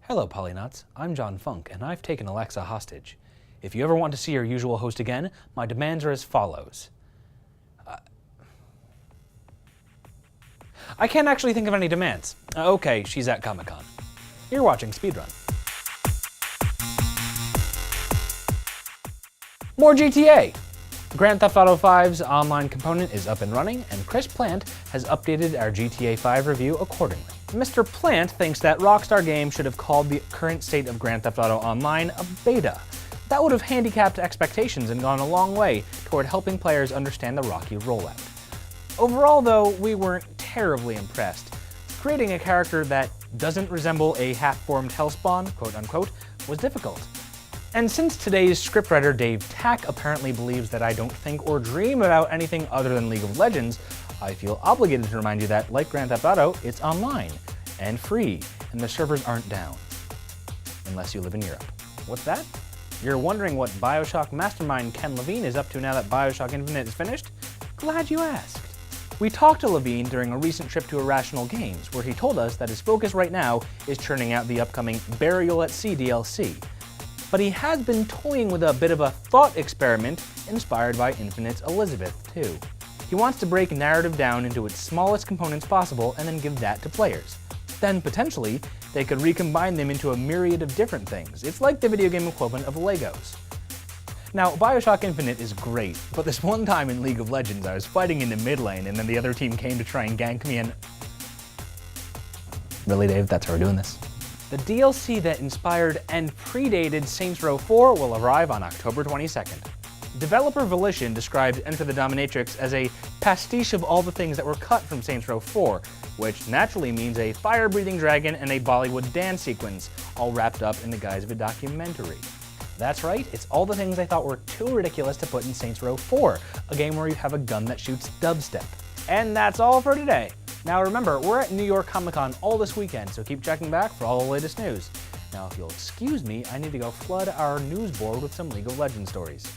Hello Polynauts, I'm John Funk, and I've taken Alexa hostage. If you ever want to see your usual host again, my demands are as follows. I can't actually think of any demands. Okay, she's at Comic-Con. You're watching Speedrun. More GTA! Grand Theft Auto 5's online component is up and running, and Chris Plant has updated our GTA 5 review accordingly. Mr. Plant thinks that Rockstar Games should have called the current state of Grand Theft Auto Online a beta. That would have handicapped expectations and gone a long way toward helping players understand the rocky rollout. Overall, though, we weren't terribly impressed. Creating a character that doesn't resemble a half-formed hellspawn, quote-unquote, was difficult. And since today's scriptwriter Dave Tack apparently believes that I don't think or dream about anything other than League of Legends, I feel obligated to remind you that, like Grand Theft Auto, it's online, and free, and the servers aren't down. Unless you live in Europe. What's that? You're wondering what BioShock mastermind Ken Levine is up to now that BioShock Infinite is finished? Glad you asked. We talked to Levine during a recent trip to Irrational Games, where he told us that his focus right now is churning out the upcoming Burial at Sea DLC. But he has been toying with a bit of a thought experiment inspired by Infinite's Elizabeth, too. He wants to break narrative down into its smallest components possible and then give that to players. Then, potentially, they could recombine them into a myriad of different things. It's like the video game equivalent of Legos. Now, BioShock Infinite is great, but this one time in League of Legends I was fighting in the mid lane and then the other team came to try and gank me and... Really, Dave? That's how we're doing this? The DLC that inspired and predated Saints Row 4 will arrive on October 22nd. Developer Volition described Enter the Dominatrix as a pastiche of all the things that were cut from Saints Row 4, which naturally means a fire-breathing dragon and a Bollywood dance sequence, all wrapped up in the guise of a documentary. That's right, it's all the things I thought were too ridiculous to put in Saints Row 4, a game where you have a gun that shoots dubstep. And that's all for today. Now remember, we're at New York Comic-Con all this weekend, so keep checking back for all the latest news. Now if you'll excuse me, I need to go flood our news board with some League of Legends stories.